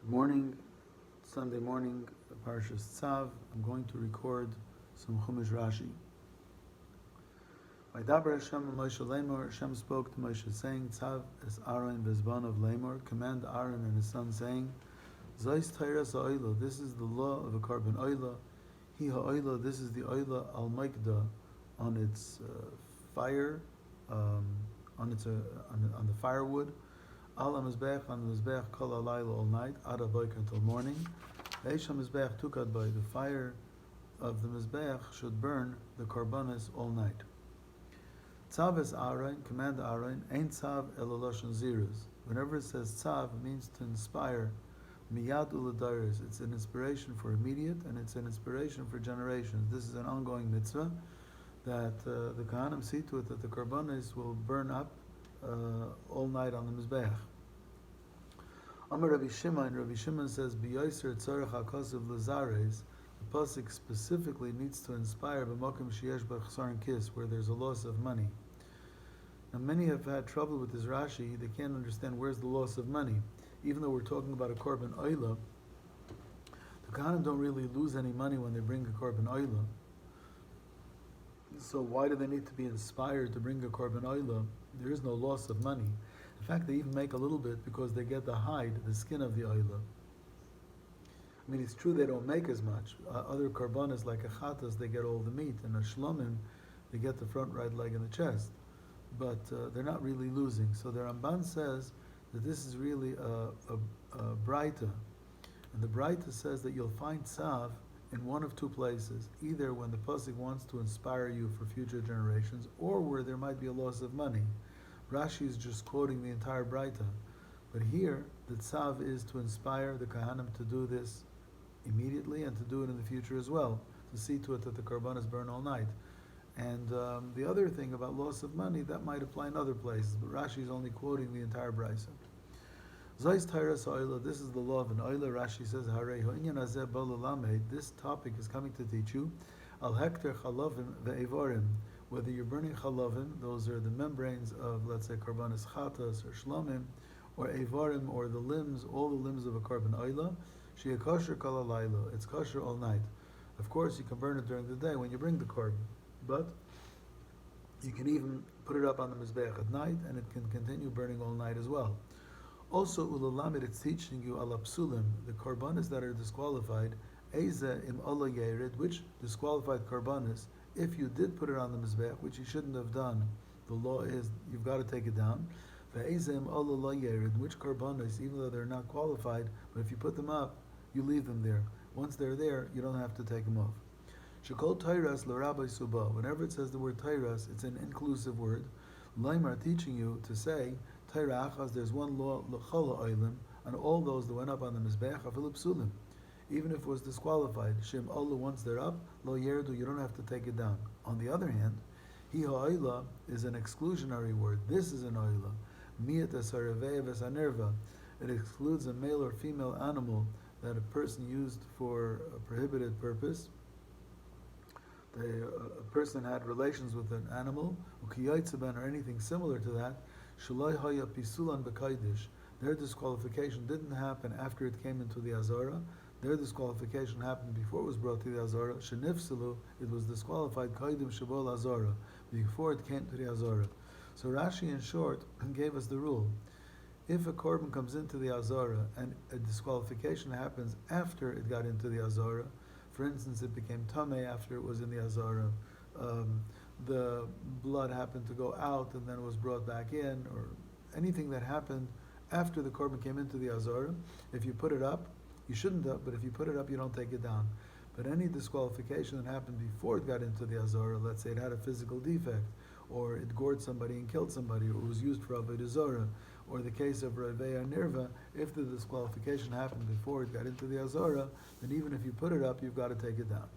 Morning, Sunday morning, Parsha Tzav. I'm going to record some Chumash Rashi. Vaydaber Hashem Moshe Lemor. Hashem spoke to Moshe, saying, "Tzav es Aaron v'zban of Lemor. Command Aaron and his son, saying, Zos Teiras ha'oila. This is the law of a carbon oila. Hi ha'oila. This is the oila al maikda on its fire, on the firewood." Al HaMizbech, on the Mizbech, kol halayla, all night, ad haboker, until morning. Eish HaMizbech tukad by the fire of the Mizbech should burn the karbanis all night. Tzav es Aaron, command Aaron, ein tzav eloloshen zirus. Whenever it says tzav, it means to inspire. Miyad uladairis, it's an inspiration for immediate, and it's an inspiration for generations. This is an ongoing mitzvah, that the Kohanim see to it that the karbanis will burn up all night on the Mizbech. Amar Rabbi Shimon says, B'yoser tzorech ha'kosav l'zares, the pasuk specifically needs to inspire b'mokim sheyesh b'chsar kis, where there's a loss of money. Now many have had trouble with this Rashi. They can't understand where's the loss of money. Even though we're talking about a korban oila, the Kohanim don't really lose any money when they bring a korban oila. So why do they need to be inspired to bring a korban oila? There is no loss of money. In fact, they even make a little bit because they get the hide, the skin of the oila. I mean, it's true they don't make as much. Other karbanas like a chatas, they get all the meat, and a shlomim, they get the front right leg and the chest. But they're not really losing. So the Ramban says that this is really a braita. And the braita says that you'll find tzav in one of two places, either when the pasuk wants to inspire you for future generations, or where there might be a loss of money. Rashi is just quoting the entire Braita, but here the tzav is to inspire the Kohanim to do this immediately and to do it in the future as well, to see to it that the karbanos burn all night. And the other thing about loss of money, that might apply in other places, but Rashi is only quoting the entire Braisa. Zos Teiras ha'oila, this is the law of an oila. Rashi says, Harei ha'inyan hazeh ba l'lamed, this topic is coming to teach you, al hekter chalavim ve'evarim, whether you're burning chalavim, those are the membranes of, let's say, karbanis chatas or shlomim, or evarim, or the limbs, all the limbs of a korban oila, she'eh kosher kol halayla, it's kosher all night. Of course, you can burn it during the day when you bring the korban, but you can even put it up on the mizbech at night, and it can continue burning all night as well. Also, ulalamid, it's teaching you ala psulim, the karbanis that are disqualified, eza im ala yered, which disqualified karbanis, if you did put it on the mizbech, which you shouldn't have done, the law is you've got to take it down. Ve'eza im ala la yered, which karbanis, even though they're not qualified, but if you put them up, you leave them there. Once they're there, you don't have to take them off. Shekol tairas l'rabbi suba. Whenever it says the word tairas, it's an inclusive word. Laimar teaching you to say, Taira achas, there's one law, l'chol ha'olim, and all those that went up on the mizbech, afilu psulim. Even if it was disqualified, Shem Ola, once they're up, Lo Yerdu, you don't have to take it down. On the other hand, Hi ha'oila is an exclusionary word. This is an oila. Miyat asarevei v'sanerva. It excludes a male or female animal that a person used for a prohibited purpose. A person had relations with an animal, or anything similar to that, Shalai haya pisulan b'kaidish. Their disqualification didn't happen after it came into the Azara. Their disqualification happened before it was brought to the Azara. Shenifsilu, it was disqualified kaidim shabol Azara, before it came to the Azara. So Rashi, in short, gave us the rule. If a korban comes into the Azara and a disqualification happens after it got into the Azara, for instance, it became tameh after it was in the Azara, the blood happened to go out and then it was brought back in, or anything that happened after the korban came into the Azara, if you put it up, you shouldn't have, but if you put it up, you don't take it down. But any disqualification that happened before it got into the Azara, let's say it had a physical defect, or it gored somebody and killed somebody, or it was used for Avodah Zarah, or the case of Ravei Nirva, if the disqualification happened before it got into the Azara, then even if you put it up, you've got to take it down.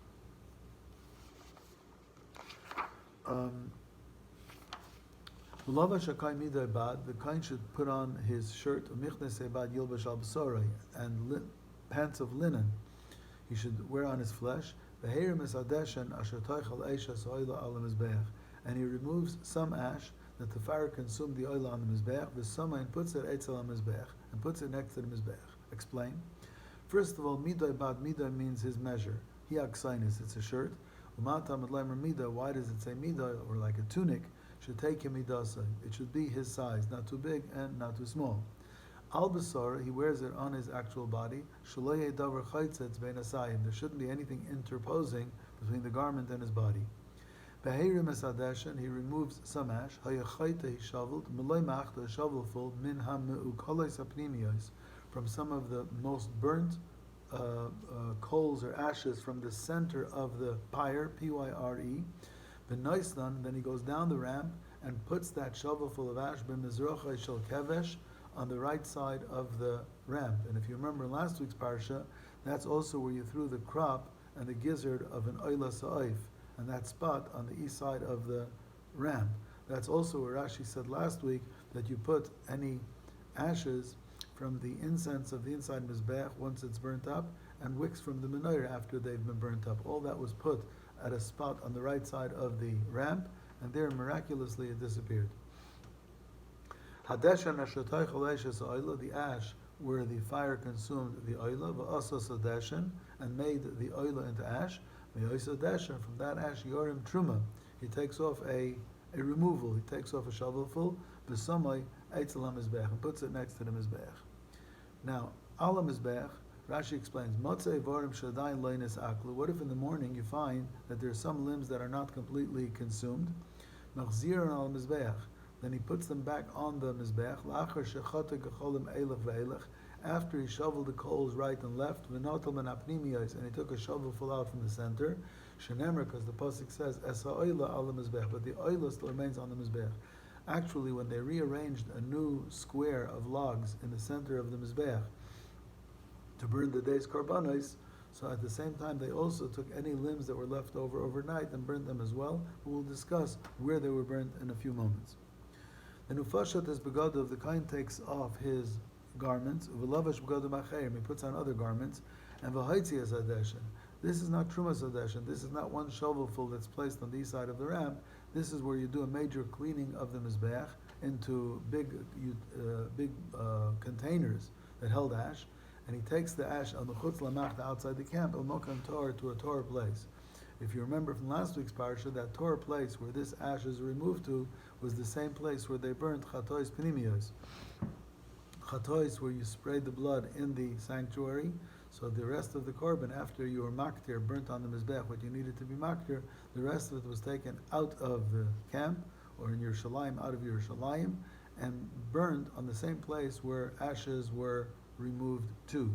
The kohen should put on his shirt and pants of linen. He should wear on his flesh. And he removes some ash that the fire consumed the oil on the mizbech. The samain puts it etzel on mizbech, and puts it next to the Mizbech. Explain. First of all, midai bad midai means his measure. Hiaksainis, it's a shirt. Umatam adlaimer midai, why does it say midai, or like a tunic? Should take him midasa. It should be his size, not too big and not too small. Al basar, he wears it on his actual body. Shulaye davar chaytzetz bein asayim. There shouldn't be anything interposing between the garment and his body. Behirim esadeshen, he removes some ash. Hayachayte, he shoveled. Malay machta, a shovelful. Min hamu kolay sapnimiyos, from some of the most burnt coals or ashes from the center of the pyre, P-Y-R-E. B'noislan, then he goes down the ramp and puts that shovelful of ash b'mizrocha shel kevesh, on the right side of the ramp. And if you remember in last week's Parsha, that's also where you threw the crop and the gizzard of an oila sa'if, and that spot on the east side of the ramp. That's also where Rashi said last week that you put any ashes from the incense of the inside Mizbech once it's burnt up, and wicks from the menorah after they've been burnt up. All that was put at a spot on the right side of the ramp, and there miraculously it disappeared. The ash where the fire consumed the oila, and made the oila into ash. From that ash, yorim truma, he takes off a removal, he takes off a shovelful, and puts it next to the mizbech. Now, ala mizbech, Rashi explains, what if in the morning you find that there are some limbs that are not completely consumed? Then he puts them back on the mizbech. After he shoveled the coals right and left, and he took a shovelful out from the center. Because the pasuk says, but the oila still remains on the mizbech. Actually, when they rearranged a new square of logs in the center of the mizbech to burn the day's karbanos, so at the same time they also took any limbs that were left over overnight and burnt them as well. We'll discuss where they were burnt in a few moments. The nufashat is begadav, the kohen takes off his garments, uvelavish begadav macherim, he puts on other garments, and v'haitzi as adeshin. This is not trumas adeshin, this is not one shovelful that's placed on the east side of the ramp. This is where you do a major cleaning of the mizbeach into big containers that held ash, and he takes the ash on the chutz lamachta outside the camp, el mokan Torah, to a Torah place. If you remember from last week's parsha, that Torah place where this ash is removed to was the same place where they burnt chatois pinimiyos. Chatois, where you sprayed the blood in the sanctuary, so the rest of the korban, after you were maktir, burnt on the mizbech, what you needed to be maktir, the rest of it was taken out of the camp, or in Yerushalayim, out of Yerushalayim, and burned on the same place where ashes were removed to.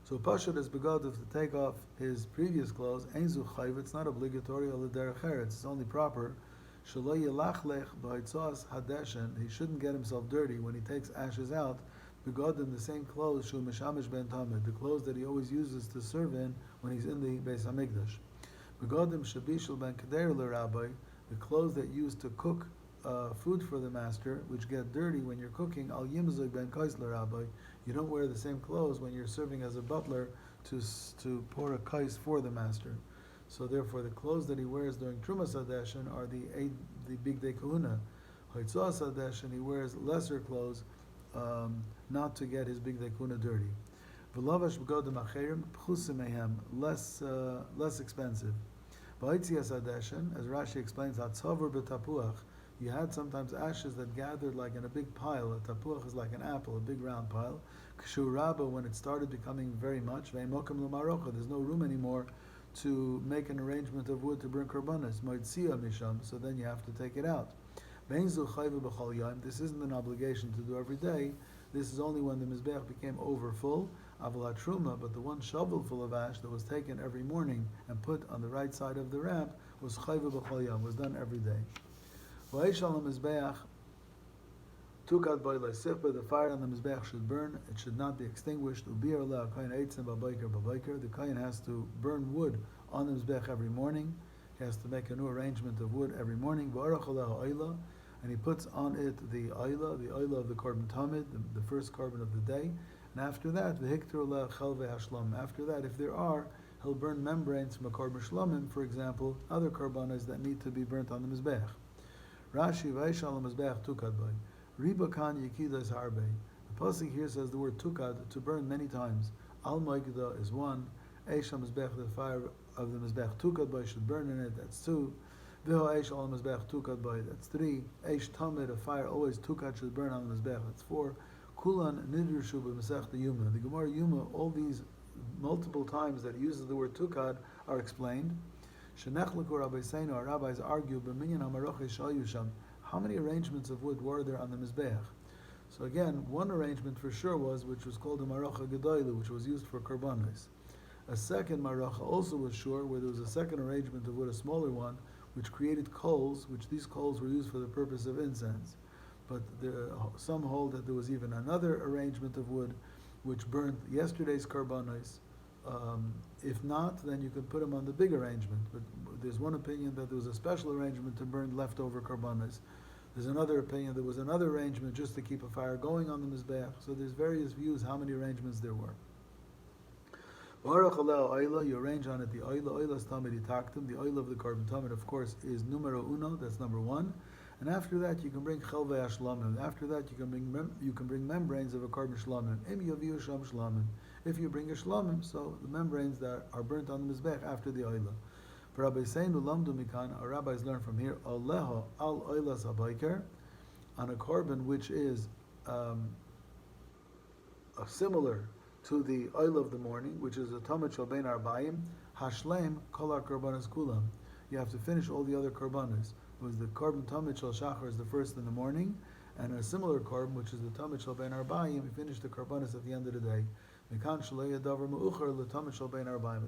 So Pashat is begadav to take off his previous clothes. Ein zu chayv, it's not obligatory. Al derech eretz, it's only proper. Shelo yelachlech b'haitzos hadeshen, he shouldn't get himself dirty when he takes ashes out. Begadim, the same clothes, shu mishamish ben tamid, the clothes that he always uses to serve in when he's in the Beis Hamikdash. Begadim shabishul ben kader l'rabbi, the clothes that used to cook food for the master, which get dirty when you're cooking. Al yimzug ben kais l'rabbi, you don't wear the same clothes when you're serving as a butler to pour a kais for the master. So therefore, the clothes that he wears during Trumas Hadeshin are the big day kahuna. Haitzos Hadeshin, he wears lesser clothes, not to get his big day kahuna dirty. V'lavash b'godim acherim pchusim less expensive. V'haitzias Hadeshin, as Rashi explains, hatzavar b'tapuach, you had sometimes ashes that gathered like in a big pile. A tapuach is like an apple, a big round pile. Kshu rabba, when it started becoming very much, ve'imokim l'marocha, there's no room anymore to make an arrangement of wood to burn korbanos. Moitzia misham, so then you have to take it out. Bein zu chayvu b'chol yom, this isn't an obligation to do every day. This is only when the mizbeach became over full. Aval truma, but the one shovel full of ash that was taken every morning and put on the right side of the ramp was chayvu b'chol yom, was done every day. The fire on the mizbeach should burn, it should not be extinguished. The kohen has to burn wood on the mizbeach every morning. He has to make a new arrangement of wood every morning. And he puts on it the oila of the korban tamid, the first korban of the day. And after that, after that, if there are, he'll burn membranes from a korban shlomim, for example, other korbanos that need to be burnt on the mizbeach. Rashi v'eishal mizbeach tukad bay. Riba kan yikidas harbe. The The pasuk here says the word tukad, to burn, many times. Al Moikda is one. Eish HaMizbech, the fire of the Mizbech tukad by should burn in it, that's two. Viho Eish Al Mizbech tukad by, that's three. Eish Tamid, a fire always tukad should burn on the Mizbech, that's four. Kulan Nidrshu b'Masech the Yuma. The Gemara Yuma, all these multiple times that it uses the word tukad are explained. Shenechliku Rabbeinu, our rabbis argue, b'minyan hamaroche shayu sham. How many arrangements of wood were there on the Mizbech? So again, one arrangement for sure was, which was called the Marocha Gedoylu, which was used for Karbanos. A second Marocha also was sure, where there was a second arrangement of wood, a smaller one, which created coals, which these coals were used for the purpose of incense. But some hold that there was even another arrangement of wood, which burned yesterday's Karbanos. If not, then you could put them on the big arrangement. But there's one opinion that there was a special arrangement to burn leftover Karbanos. There's another opinion there was another arrangement just to keep a fire going on the Mizbeach. So there's various views how many arrangements there were. You arrange on it the oila tamid itaktim. The oil of the carbon tamid, of course, is numero uno. That's number one. And after that, you can bring chelvei shlamim. After that, you can bring membranes of a carbon shlamim. Im yaviu sham shlamim. If you bring a shlamim, so the membranes that are burnt on the mizbech after the oila. For Rabbi Seinu lamdu mikan, our rabbis learn from here, aleho al oilas habayker, on a carbon which is similar to the oil of the morning, which is a tamid shel bein arbayim, hashleim kol ha-karbanos kulam. You have to finish all the other karbanos. It was the carbon tamid shel shachar is the first in the morning, and a similar carbon, which is the tamid shel bein arbayim, you finish the karbanos at the end of the day. But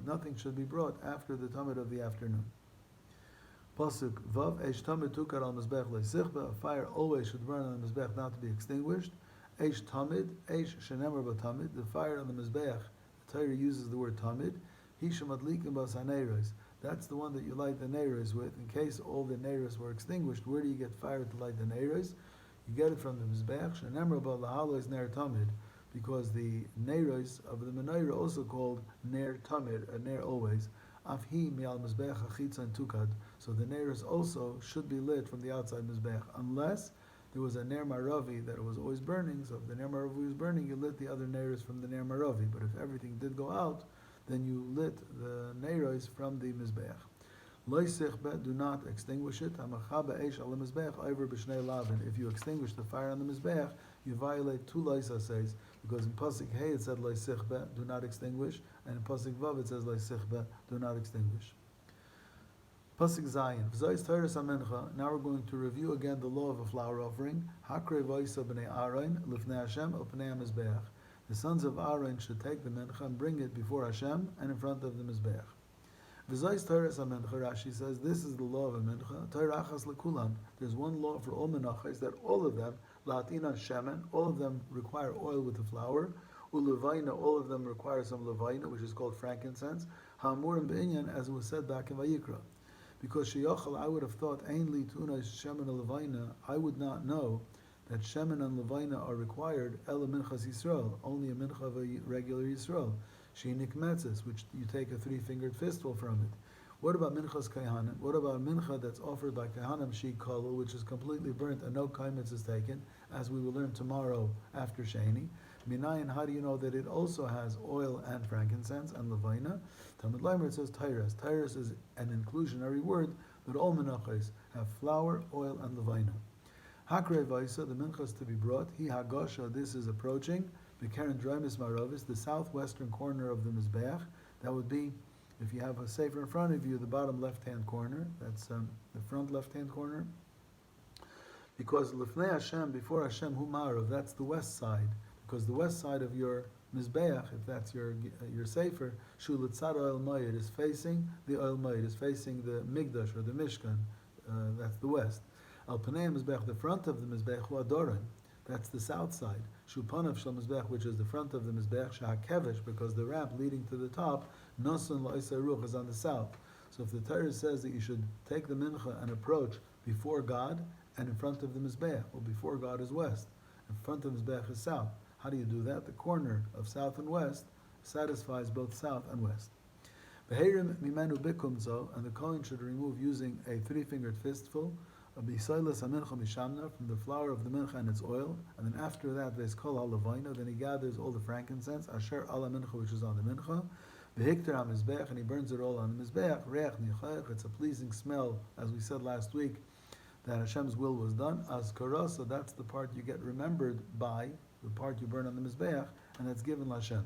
nothing should be brought after the tamid of the afternoon. Pasuk Vav Eish tamid tukar al mizbech leisichba. A fire always should burn on the mizbech, not to be extinguished. Eish tamid, Eish shenemer b'tamid. The fire on the mizbech, the Torah uses the word tamid. Hishem adlikim bas haneiros. That's the one that you light the neiros with. In case all the neiros were extinguished, where do you get fire to light the neiros? You get it from the mizbech. Shenemer ba lahalo is ner tamid. Because the neiros of the menorah also called ner tamid, a ner always. Afhi mi'al mizbech achitza and tukad. So the neiros also should be lit from the outside mizbech, unless there was a ner maravi that it was always burning. So if the ner maravi was burning, you lit the other neiros from the ner maravi. But if everything did go out, then you lit the neiros from the mizbech. Loisichbe, do not extinguish it. If you extinguish the fire on the mizbech, you violate two loisases, because in pasuk hey it said loisichbe, do not extinguish, and in pasuk vav it says loisichbe, do not extinguish. Pasuk Zayin. V'zayis Torah Samencha. Now we're going to review again the law of a flower offering. Hakre vayisa b'nei Aaron lifnei Hashem el pnei hamizbeach. The sons of Aaron should take the mincha and bring it before Hashem and in front of the mizbeach. V'zayis Torah Samencha. Rashi says this is the law of a mincha. Torah achas lekulan. There's one law for all menachos, that all of them la'atina shemen, all of them require oil with the flour. Ulevaina, all of them require some levaina, which is called frankincense. Ha'amurim b'inyan, as it was said back in Vayikra. Because Sheyachal, I would have thought, Ainli Tuna Shemen and Levaina, I would not know that Shemen and Levaina are required, Ela Minchas Yisrael, only a mincha of a regular Yisrael. Sheni Kmetzes, which you take a 3-fingered fistful from it. What about Minchas Kaihanim? What about mincha that's offered by Kaihanim Shikolu, which is completely burnt and no kaimetz is taken, as we will learn tomorrow after Sheni? Minayin, how do you know that it also has oil and frankincense and levaina? Talmud Leimer, it says Tyrus. Tyrus is an inclusionary word, but all menachos have flour, oil, and levaina. Hakre vaisa, the minchas to be brought. Hi hagosha, this is approaching. Bekeren draimis maravis, the southwestern corner of the mizbeach. That would be, if you have a sefer in front of you, the bottom left-hand corner. That's the front left-hand corner. Because lifnei Hashem, before Hashem, hu marav, that's the west side. Because the west side of your mizbeach, if that's your sefer, shulitzad oil mayit, is facing the oil mayit, is facing the migdash or the mishkan. That's the west. Al panei mizbeach, the front of the mizbeach, hu adorim, that's the south side. Shupanav shel mizbeach, which is the front of the mizbeach, shahakevish, because the ramp leading to the top, nosun la'isay ruch, is on the south. So if the Torah says that you should take the mincha and approach before God and in front of the mizbeach, well, before God is west, in front of the mizbeach is south. How do you do that? The corner of south and west satisfies both south and west. Beherim mimenu bikumzo, and the kohen should remove using a 3-fingered fistful Abisailas amincha mishamna, from the flour of the mincha and its oil, and then after that there's kol halavaina, then he gathers all the frankincense, asher ala mincha, which is on the mincha, v'hikter ha-mizbeach, and he burns it all on the mizbeach, reach nichayach, it's a pleasing smell, as we said last week, that Hashem's will was done, as karasa, that's the part you get remembered by, the part you burn on the mizbeach, and that's given Hashem.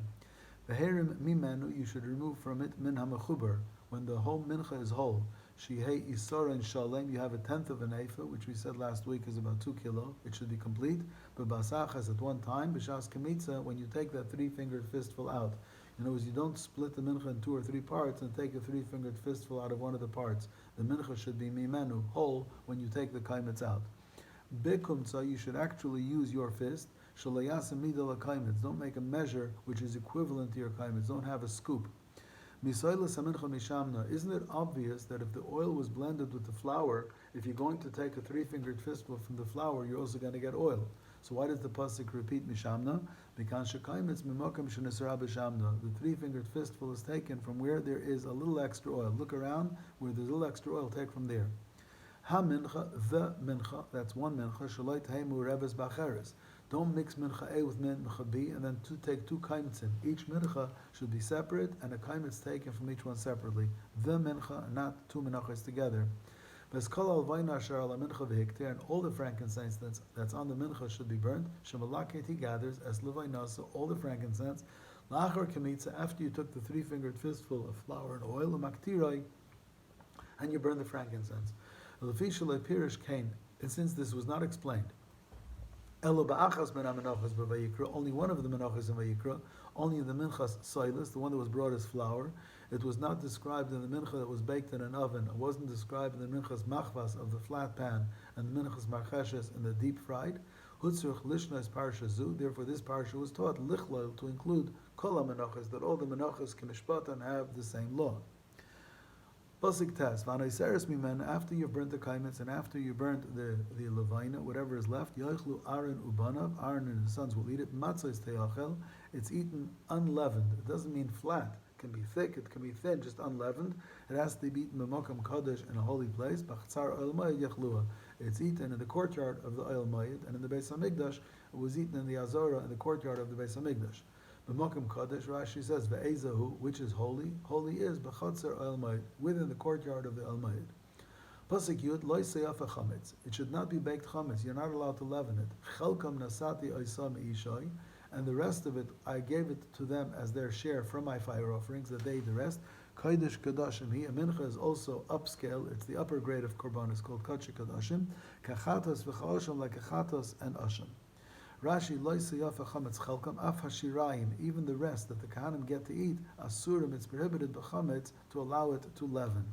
V'herim mimenu, you should remove from it min ha-mechuber, when the whole mincha is whole. Shihei isara and shalem, you have a tenth of an ephah, which we said last week is about 2 kilo. It should be complete. But basachas at one time, b'shas kamitza, when you take that 3-fingered fistful out. In other words, you don't split the mincha in 2 or 3 parts and take a 3-fingered fistful out of one of the parts. The mincha should be mimenu, whole, when you take the kaimitz out. Bekumtza, you should actually use your fist. Shalayasa midala kaimitz. Don't make a measure which is equivalent to your kaimitz. Don't have a scoop. Isn't it obvious that if the oil was blended with the flour, if you're going to take a 3-fingered fistful from the flour, you're also going to get oil? So why does the pasuk repeat mishamna? Because shekaimitz mimokim shenisra b'shamna. The 3-fingered fistful is taken from where there is a little extra oil. Look around, where there's a little extra oil, take from there. Ha mincha, the mincha, that's one mincha, shaloi tehemu reves b'acheres. Don't mix mincha A with mincha B, and then take 2 kaimitz in. Each mincha should be separate, and a kaimitz taken from each one separately. The mincha, not 2 minachas together. And all the frankincense that's on the mincha should be burnt. Shemalaket, he gathers, as levainasa, all the frankincense. Lachar kamitza, after you took the 3-fingered fistful of flour and oil, maktiroi, and you burn the frankincense. And since this was not explained, only one of the menachas in Vayikra, only in the minchas silas, the one that was brought as flour. It was not described in the mincha that was baked in an oven. It wasn't described in the minchas machvas of the flat pan and the minchas marcheshes in the deep fried. Hutzruch lishna is parsha zu. Therefore, this parsha was taught lichlol to include kol menachas, that all the menachas k'mishpatan have the same law. Pasuk Tes, v'anaiseres mimen, after you've burnt the kaimitz and after you burnt the levaina, whatever is left, yoichlu Aaron ubanav, Aaron and his sons will eat it. Matzah is teachel, it's eaten unleavened. It doesn't mean flat. It can be thick, it can be thin, just unleavened. It has to be eaten b'mokam kodesh, in a holy place. B'chtzar oil mayid yechlua. It's eaten in the courtyard of the oil mayid, and in the Beis Hamikdash, it was eaten in the Azorah, in the courtyard of the Beis Hamikdash. B'mokim Kodesh, Rashi says, Ve'ezahu, which is holy. Holy is B'chotzer Oil Mayid, within the courtyard of the Oil Mayid. Pasuk Yud, Lo Seyafa Chametz. It should not be baked chametz. You're not allowed to leaven it. Chelkam Nasati Oisam Ishai, and the rest of it, I gave it to them as their share from my fire offerings, that they eat the rest. Kodesh Kadashim, a mincha is also upscale. It's the upper grade of korban. It's called Kodesh Kadashim. Kachatos v'chaoshim, like kachatos and ashim. Rashi, Lo Seyafa Chametz Chelkam Af Hashirayim, even the rest that the Kahanim get to eat, Asurim, it's prohibited b'chametz to allow it to leaven.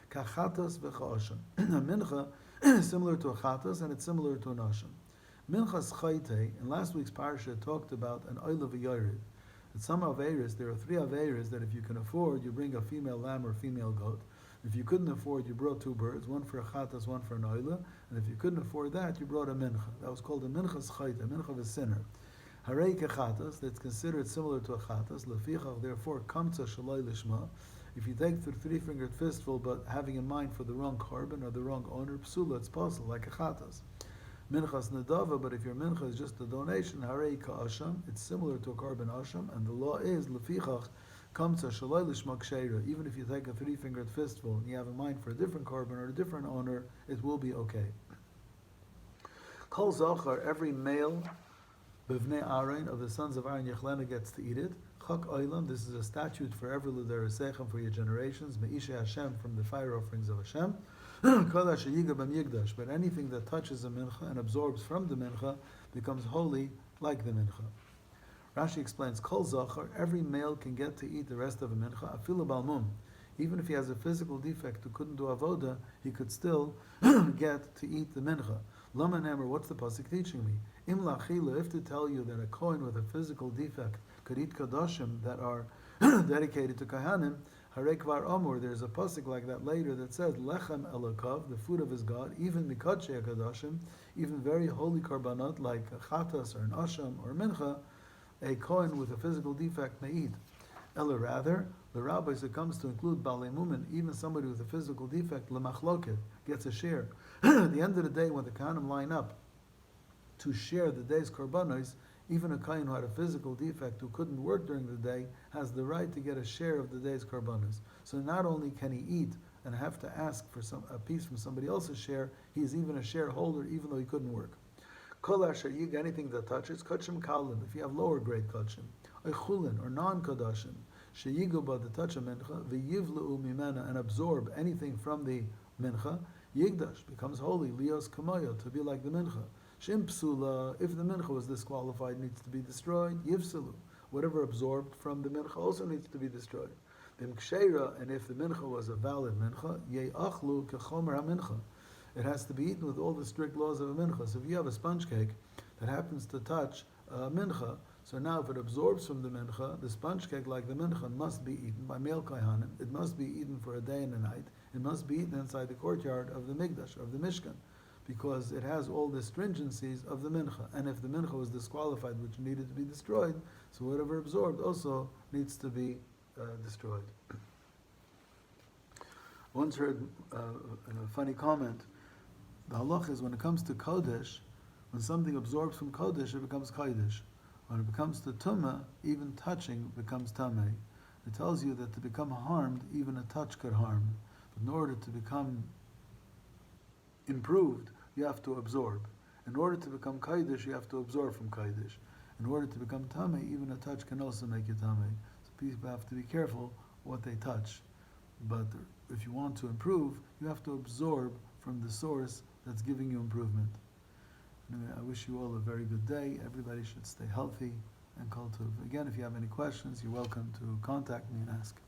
Kachatos v'chaoshim. A mincha is similar to a chatos, and it's similar to an ashim. Minchas chayte, in last week's parsha, talked about an oil of a yored. At some averis, there are 3 averis that if you can afford, you bring a female lamb or female goat. If you couldn't afford, you brought 2 birds, one for a chatas, one for an oila. And if you couldn't afford that, you brought a mincha. That was called a minchas chayte, a mincha of a sinner. Harei kechatas, that's considered similar to a chatas. Lefichach, therefore, kamtza shaloi lishma. If you take the 3-fingered fistful, but having in mind for the wrong korban or the wrong owner, psula, it's possible, like a chatas. Minchas nadava, but if your mincha is just a donation, harei ka'asham, it's similar to a korban asham, and the law is lefichach kamtza shaloi lishma ksheira. Even if you take a 3-fingered fistful and you have in mind for a different korban or a different owner, it will be okay. Kol zachar, every male b'vnei Aaron, of the sons of Aaron Yechlena, gets to eat it. Chak oilam, this is a statute forever l'derasechem, for your generations. Me'isha Hashem, from the fire offerings of Hashem. But anything that touches the mincha and absorbs from the mincha becomes holy like the mincha. Rashi explains, Kol zachar, every male can get to eat the rest of a mincha, afilu balmum. Even if he has a physical defect who couldn't do avoda, he could still get to eat the mincha. Lama Nemer, what's the pasuk teaching me? Im lachila, if to tell you that a kohen with a physical defect could eat kadoshim that are dedicated to kahanim, harei kvar omur, there's a pasuk like that later that says, lechem elokov, the food of his God, even mikadshei kadoshim, even very holy karbanot like a chatas or an asham or mincha, a kohen with a physical defect may eat. Ella rather, the rabbis, it comes to include Balei Mumin, even somebody with a physical defect, Lemachloket, gets a share. At the end of the day, when the Kohanim line up to share the day's korbanos, even a Kohen who had a physical defect, who couldn't work during the day, has the right to get a share of the day's korbanos. So not only can he eat and have to ask for a piece from somebody else's share, he is even a shareholder, even though he couldn't work. Kol asher yig, anything that touches, kachim kalim, if you have lower grade kachim, or chulin, or non-kadashim, sheyigu ba the touch of mincha, v'yivlu mimena, and absorb anything from the mincha, yigdash, becomes holy, lios kamaya, to be like the mincha. Shim psula, if the mincha was disqualified, needs to be destroyed, yivsulu, whatever absorbed from the mincha also needs to be destroyed. Bim ksheira, and if the mincha was a valid mincha, ye'achlu kechomer ha-mincha, it has to be eaten with all the strict laws of a mincha. So if you have a sponge cake that happens to touch a mincha, so now if it absorbs from the mincha, the sponge cake, like the mincha, must be eaten by male kohanim. It must be eaten for a day and a night. It must be eaten inside the courtyard of the mikdash, of the mishkan, because it has all the stringencies of the mincha. And if the mincha was disqualified, which needed to be destroyed, so whatever absorbed also needs to be destroyed. Once heard a funny comment. The halach is when it comes to kodesh, when something absorbs from kodesh, it becomes kodesh. When it becomes to tumah, even touching becomes tameh. It tells you that to become harmed, even a touch could harm. But in order to become improved, you have to absorb. In order to become kodesh, you have to absorb from kodesh. In order to become tameh, even a touch can also make you tameh. So people have to be careful what they touch. But if you want to improve, you have to absorb from the source that's giving you improvement. Anyway, I wish you all a very good day. Everybody should stay healthy and kol tov. Again, if you have any questions, you're welcome to contact me and ask.